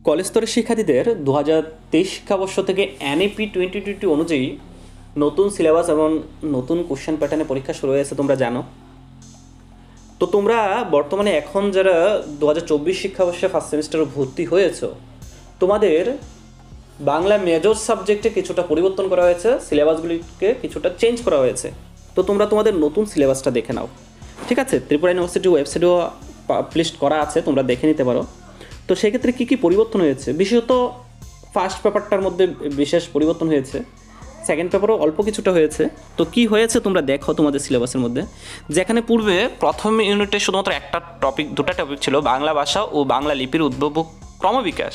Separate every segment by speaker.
Speaker 1: College স্তরের শিক্ষার্থীদের 2023 শিক্ষাবর্ষ থেকে এনইপি 2020 অনুযায়ী নতুন সিলেবাস এবং নতুন কোশ্চেন প্যাটার্নে পরীক্ষা শুরু হয়েছে তোমরা জানো। তো তোমরা বর্তমানে এখন যারা 2024 শিক্ষাবর্ষে ফার্স্ট সেমিস্টারে ভর্তি হয়েছো, তোমাদের বাংলা মেজর সাবজেক্টে কিছুটা পরিবর্তন করা হয়েছে, সিলেবাসগুলিকে কিছুটা চেঞ্জ করা হয়েছে। তো তোমরা তোমাদের নতুন সিলেবাসটা দেখে নাও, ঠিক আছে? ত্রিপুরা ইউনিভার্সিটি ওয়েবসাইটেও পাবলিশ করা আছে, তোমরা দেখে নিতে পারো। তো সেক্ষেত্রে কী কী পরিবর্তন হয়েছে, বিশেষত ফার্স্ট পেপারটার মধ্যে বিশেষ পরিবর্তন হয়েছে, সেকেন্ড পেপারও অল্প কিছুটা হয়েছে। তো কি হয়েছে তোমরা দেখো তোমাদের সিলেবাসের মধ্যে। যেখানে পূর্বে প্রথম ইউনিটে শুধুমাত্র দুটা টপিক ছিল, বাংলা ভাষা ও বাংলা লিপির উদ্ভব ও ক্রমবিকাশ।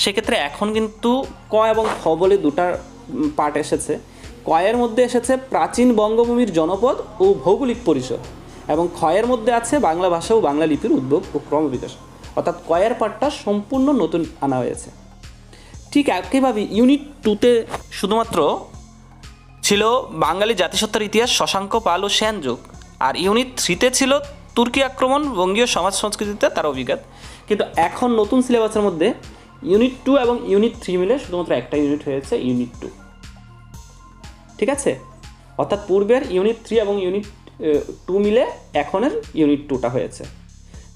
Speaker 1: সেক্ষেত্রে এখন কিন্তু ক এবং খ বলে দুটা পার্ট এসেছে। কয়ের মধ্যে এসেছে প্রাচীন বঙ্গভূমির জনপদ ও ভৌগোলিক পরিসর, এবং ক্ষয়ের মধ্যে আছে বাংলা ভাষা ও বাংলা লিপির উদ্ভব ও ক্রমবিকাশ। অর্থাৎ কয়ের পার্টটা সম্পূর্ণ নতুন আনা হয়েছে। ঠিক একইভাবে ইউনিট 2তে শুধুমাত্র ছিল বাঙালি জাতিসত্তার ইতিহাস, শশাঙ্ক পাল ও সেন যুগ। আর ইউনিট 3তে ছিল তুর্কি আক্রমণ, বঙ্গীয় সমাজ সংস্কৃতিতে তার অভিজ্ঞতা। কিন্তু এখন নতুন সিলেবাসের মধ্যে ইউনিট 2 এবং ইউনিট 3 মিলে শুধুমাত্র একটা ইউনিট হয়েছে, ইউনিট 2। ঠিক আছে? অর্থাৎ পূর্বের ইউনিট 3 এবং ইউনিট 2 মিলে এখনের ইউনিট 2টা হয়েছে।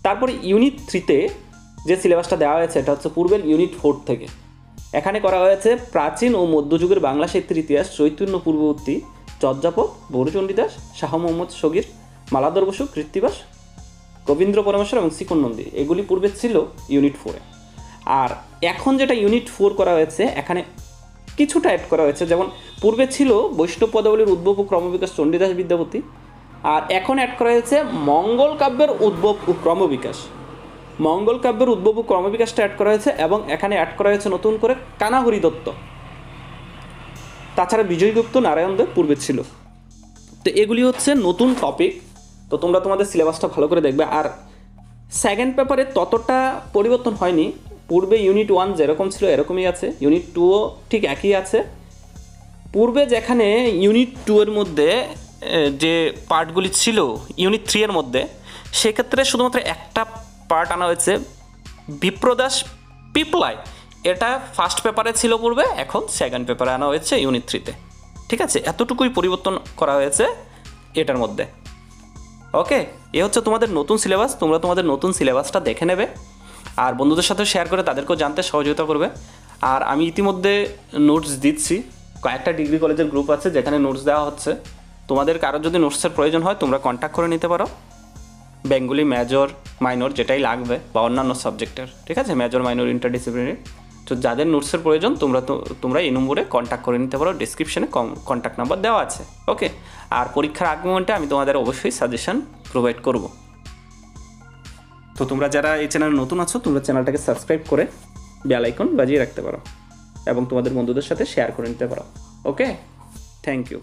Speaker 1: তারপরে ইউনিট 3তে যে সিলেবাসটা দেওয়া হয়েছে এটা হচ্ছে পূর্বের ইউনিট 4 থেকে। এখানে করা হয়েছে প্রাচীন ও মধ্যযুগের বাংলা সাহিত্যের ইতিহাস, চৈতন্য পূর্ববর্তী, চর্যাপদ, গৌরচণ্ডীদাস, শাহ মোহাম্মদ শগীর, মালাধর বসু, কৃত্তিবাস, গোবিন্দ্র পরমেশ্বর এবং শিকন নন্দী। এগুলি পূর্বে ছিল ইউনিট 4-এ। আর এখন যেটা ইউনিট 4 করা হয়েছে, এখানে কিছুটা অ্যাড করা হয়েছে। যেমন পূর্বে ছিল বৈষ্ণব পদাবলীর উদ্ভব ও ক্রমবিকাশ, চণ্ডীদাস বিদ্যাপতি। আর এখন অ্যাড করা হয়েছে মঙ্গল কাব্যের উদ্ভব ও ক্রমবিকাশ। মঙ্গল কাব্যের উদ্ভব ও ক্রমবিকাশটা অ্যাড করা হয়েছে, এবং এখানে অ্যাড করা হয়েছে নতুন করে কানাহরি দত্ত। তাছাড়া বিজয়গুপ্ত, নারায়ণ দেব পূর্বে ছিল। তো এগুলি হচ্ছে নতুন টপিক। তো তোমরা তোমাদের সিলেবাসটা ভালো করে দেখবে। আর সেকেন্ড পেপারে ততটা পরিবর্তন হয়নি, পূর্বে ইউনিট 1 যেরকম ছিল এরকমই আছে, ইউনিট 2ও ঠিক একই আছে। পূর্বে যেখানে ইউনিট 2 এর মধ্যে যে পার্টগুলি ছিল ইউনিট 3 এর মধ্যে, সেক্ষেত্রে শুধুমাত্র একটা পার্ট আনা হয়েছে, বিপ্রদাস পিপলাই। এটা ফার্স্ট পেপারে ছিল পূর্বে, এখন সেকেন্ড পেপারে আনা হয়েছে ইউনিট 3তে। ঠিক আছে? এতটুকুই পরিবর্তন করা হয়েছে এটার মধ্যে। ওকে, এ হচ্ছে তোমাদের নতুন সিলেবাস। তোমরা তোমাদের নতুন সিলেবাসটা দেখে নেবে, আর বন্ধুদের সাথে শেয়ার করে তাদেরকেও জানতে সহযোগিতা করবে। আর আমি ইতিমধ্যে নোটস দিচ্ছি, কয়েকটা ডিগ্রি কলেজের গ্রুপ আছে যেখানে নোটস দেওয়া হচ্ছে। তোমাদের কারোর যদি নোটসের প্রয়োজন হয় তোমরা কন্ট্যাক্ট করে নিতে পারো, বেঙ্গলি মেজর মাইনর যেটাই লাগবে, বা অন্যান্য সাবজেক্টের। ঠিক আছে? Major, minor, interdisciplinary. তো যাদের নোটসের প্রয়োজন তোমরা এই নম্বরে কন্ট্যাক্ট করে নিতে পারো, ডিসক্রিপশনে কন্ট্যাক্ট নাম্বার দেওয়া আছে। ওকে, আর পরীক্ষার আগ মুহূর্তে আমি তোমাদের অবশ্যই সাজেশন প্রোভাইড করব। তো তোমরা যারা এই চ্যানেলে নতুন আছো, তোমরা চ্যানেলটাকে সাবস্ক্রাইব করে বেল আইকন বাজিয়ে রাখতে পারো, এবং তোমাদের বন্ধুদের সাথে শেয়ার করে নিতে পারো। ওকে, থ্যাংক ইউ।